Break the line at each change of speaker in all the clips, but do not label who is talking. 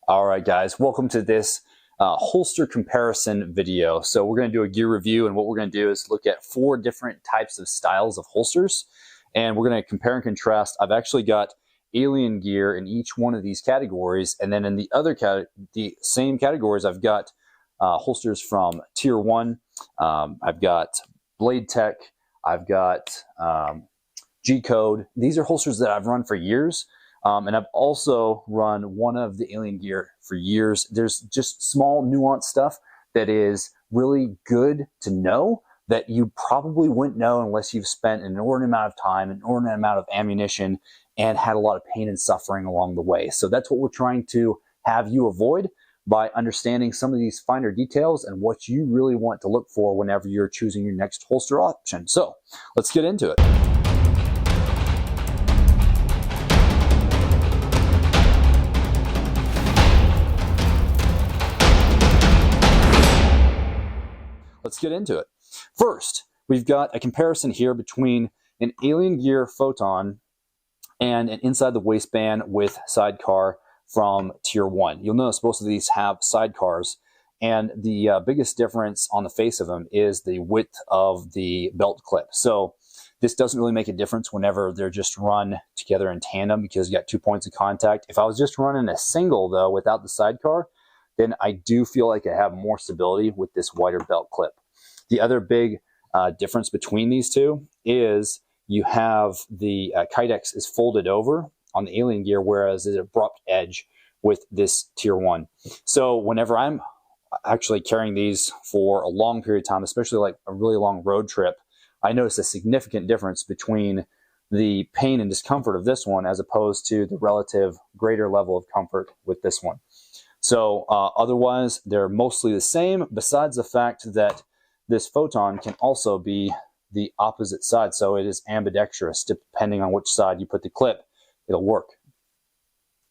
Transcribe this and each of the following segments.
All right, guys, welcome to this holster comparison video. So we're going to do a gear review, and what we're going to do is look at 4 different types of styles of holsters, and we're going to compare and contrast. I've actually got Alien gear in each one of these categories, and then in the other the same categories, I've got holsters from Tier 1. I've got Blade Tech. I've got G-Code. These are holsters that I've run for years. And I've also run one of the Alien gear for years. There's just small nuanced stuff that is really good to know that you probably wouldn't know unless you've spent an inordinate amount of time, an inordinate amount of ammunition, and had a lot of pain and suffering along the way. So that's what we're trying to have you avoid by understanding some of these finer details and what you really want to look for whenever you're choosing your next holster option. So let's get into it. Let's get into it. First, we've got a comparison here between an Alien gear Photon and an inside the waistband with sidecar from Tier 1. You'll notice both of these have sidecars, and the biggest difference on the face of them is the width of the belt clip. So this doesn't really make a difference whenever they're just run together in tandem because you got 2 points of contact. If I was just running a single though without the sidecar, then I do feel like I have more stability with this wider belt clip. The other big difference between these two is you have the Kydex is folded over on the Alien gear, whereas there's an abrupt edge with this Tier 1. So whenever I'm actually carrying these for a long period of time, especially like a really long road trip, I notice a significant difference between the pain and discomfort of this one as opposed to the relative greater level of comfort with this one. So otherwise, they're mostly the same, besides the fact that this Photon can also be the opposite side. So it is ambidextrous. Depending on which side you put the clip, it'll work.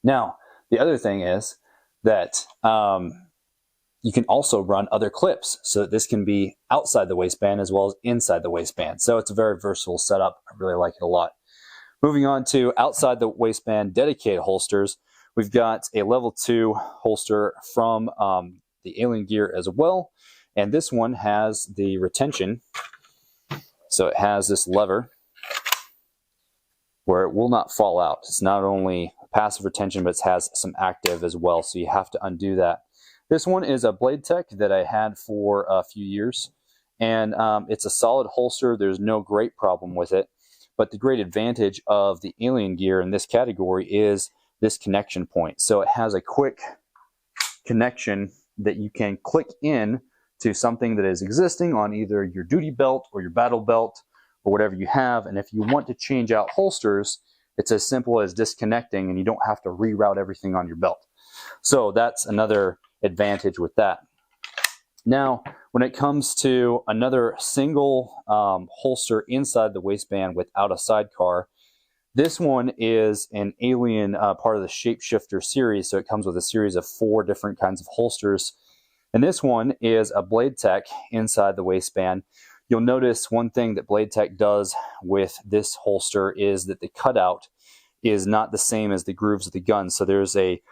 Now, the other thing is that you can also run other clips. So that this can be outside the waistband as well as inside the waistband. So it's a very versatile setup. I really like it a lot. Moving on to outside the waistband dedicated holsters. We've got a level 2 holster from the Alien gear as well. And this one has the retention. So it has this lever where it will not fall out. It's not only passive retention, but it has some active as well. So you have to undo that. This one is a Blade Tech that I had for a few years. And it's a solid holster. There's no great problem with it. But the great advantage of the Alien gear in this category is this connection point. So it has a quick connection that you can click in to something that is existing on either your duty belt or your battle belt or whatever you have. And if you want to change out holsters, it's as simple as disconnecting and you don't have to reroute everything on your belt. So that's another advantage with that. Now, when it comes to another single holster inside the waistband without a sidecar, this one is an Alien part of the Shapeshifter series. So it comes with a series of 4 different kinds of holsters. And this one is a Blade Tech inside the waistband. You'll notice one thing that Blade Tech does with this holster is that the cutout is not the same as the grooves of the gun. So there's a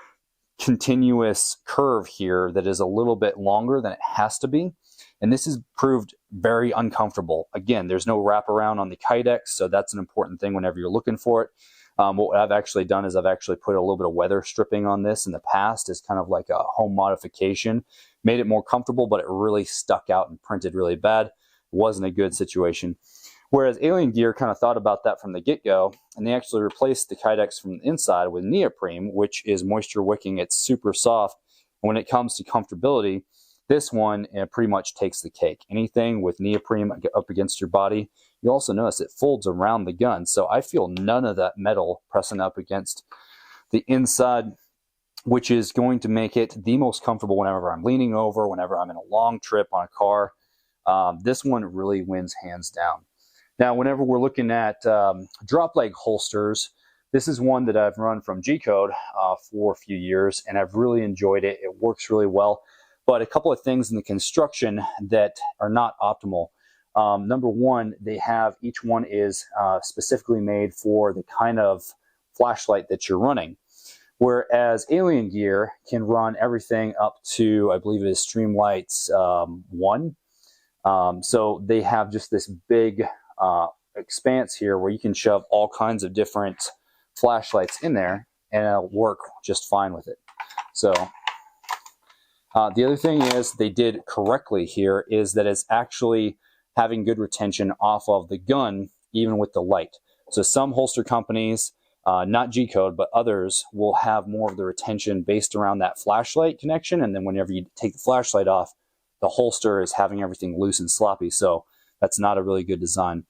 continuous curve here that is a little bit longer than it has to be. And this has proved very uncomfortable. Again, there's no wraparound on the Kydex, so that's an important thing whenever you're looking for it. What I've actually done is I've actually put a little bit of weather stripping on this in the past as kind of like a home modification. Made it more comfortable, but it really stuck out and printed really bad. It wasn't a good situation. Whereas Alien gear kind of thought about that from the get-go, and they actually replaced the Kydex from the inside with neoprene, which is moisture wicking. It's super soft. And when it comes to comfortability, this one pretty much takes the cake. Anything with neoprene up against your body, you also notice it folds around the gun. So I feel none of that metal pressing up against the inside, which is going to make it the most comfortable whenever I'm leaning over, whenever I'm in a long trip on a car. This one really wins hands down. Now, whenever we're looking at drop leg holsters, this is one that I've run from G-Code for a few years, and I've really enjoyed it. It works really well. But a couple of things in the construction that are not optimal. Number one, each one is specifically made for the kind of flashlight that you're running. Whereas Alien Gear can run everything up to, I believe it is Streamlights 1. So they have just this big expanse here where you can shove all kinds of different flashlights in there and it'll work just fine with it. So the other thing is they did correctly here is that it's actually having good retention off of the gun, even with the light. So some holster companies, not G-Code, but others will have more of the retention based around that flashlight connection. And then whenever you take the flashlight off, the holster is having everything loose and sloppy. So that's not a really good design.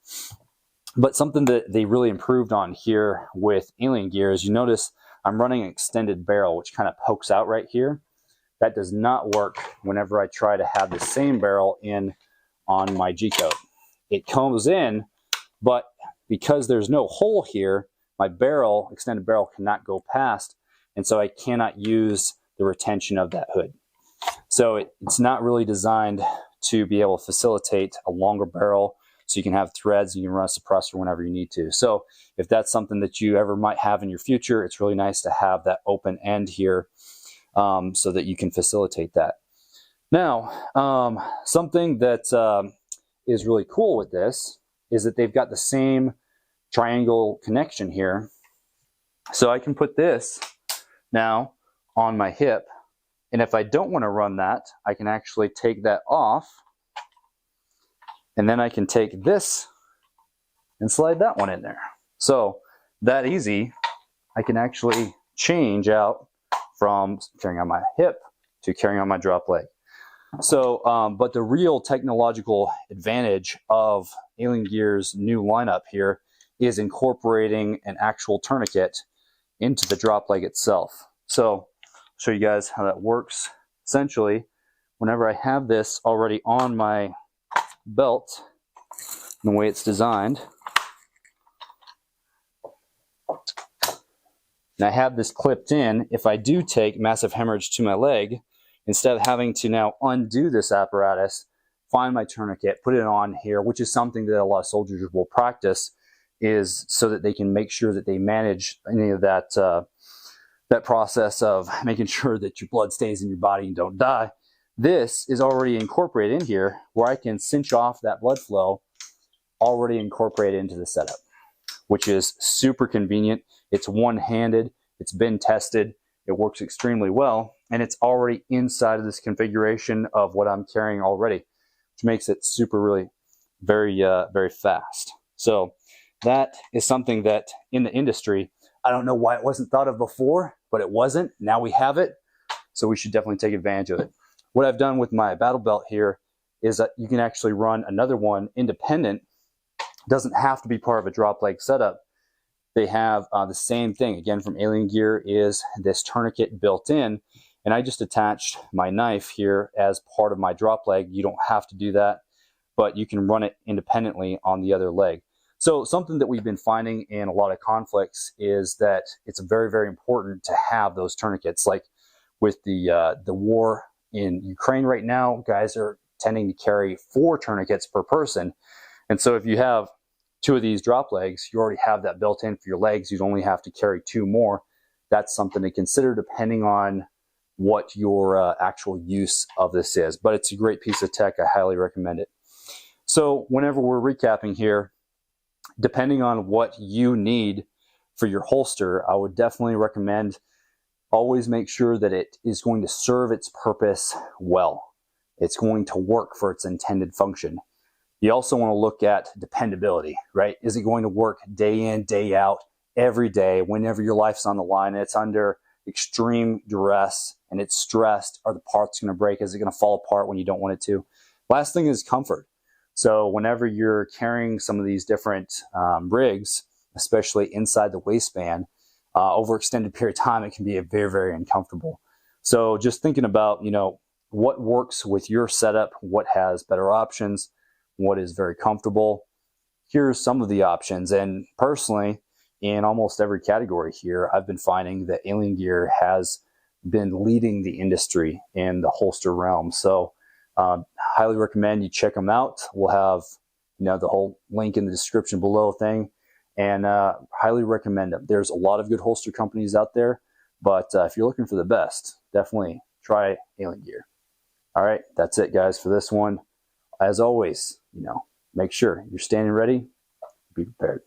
But something that they really improved on here with Alien Gear is you notice I'm running an extended barrel, which kind of pokes out right here. That does not work whenever I try to have the same barrel in on my G-Code. It comes in, but because there's no hole here, my barrel, extended barrel, cannot go past, and so I cannot use the retention of that hood. So it's not really designed to be able to facilitate a longer barrel so you can have threads, you can run a suppressor whenever you need to. So if that's something that you ever might have in your future, it's really nice to have that open end here so that you can facilitate that. Now, something that is really cool with this is that they've got the same triangle connection here. So I can put this now on my hip, and if I don't want to run that, I can actually take that off, and then I can take this and slide that one in there. So that easy, I can actually change out from carrying on my hip to carrying on my drop leg. So, but the real technological advantage of Alien Gear's new lineup here is incorporating an actual tourniquet into the drop leg itself. So I'll show you guys how that works. Essentially, whenever I have this already on my belt, the way it's designed, and I have this clipped in, if I do take massive hemorrhage to my leg, instead of having to now undo this apparatus, find my tourniquet, put it on here, which is something that a lot of soldiers will practice, is so that they can make sure that they manage any of that that process of making sure that your blood stays in your body and don't die. This is already incorporated in here where I can cinch off that blood flow already incorporated into the setup, which is super convenient. It's one-handed, it's been tested, it works extremely well, and it's already inside of this configuration of what I'm carrying already, which makes it super really very fast. So that is something that in the industry, I don't know why it wasn't thought of before, but it wasn't. Now we have it, so we should definitely take advantage of it. What I've done with my battle belt here is that you can actually run another one independent. It doesn't have to be part of a drop leg setup. They have the same thing, again, from Alien Gear, is this tourniquet built in, and I just attached my knife here as part of my drop leg. You don't have to do that, but you can run it independently on the other leg. So something that we've been finding in a lot of conflicts is that it's very important to have those tourniquets. Like with the war in Ukraine right now, guys are tending to carry 4 tourniquets per person. And so if you have 2 of these drop legs, you already have that built in for your legs. You'd only have to carry 2 more. That's something to consider depending on what your actual use of this is. But it's a great piece of tech. I highly recommend it. So whenever we're recapping here, depending on what you need for your holster, I would definitely recommend always make sure that it is going to serve its purpose well. It's going to work for its intended function. You also want to look at dependability, right? Is it going to work day in, day out, every day, whenever your life's on the line and it's under extreme duress and it's stressed? Are the parts going to break? Is it going to fall apart when you don't want it to? Last thing is comfort. So whenever you're carrying some of these different rigs, especially inside the waistband, over extended period of time, it can be very uncomfortable. So just thinking about, what works with your setup, what has better options, what is very comfortable. Here's some of the options. And personally, in almost every category here, I've been finding that Alien Gear has been leading the industry in the holster realm. So highly recommend you check them out. We'll have the whole link in the description below thing, and highly recommend them. There's a lot of good holster companies out there, But if you're looking for the best, definitely try Alien Gear. All right, that's it, guys, for this one. As always, make sure you're standing ready, be prepared.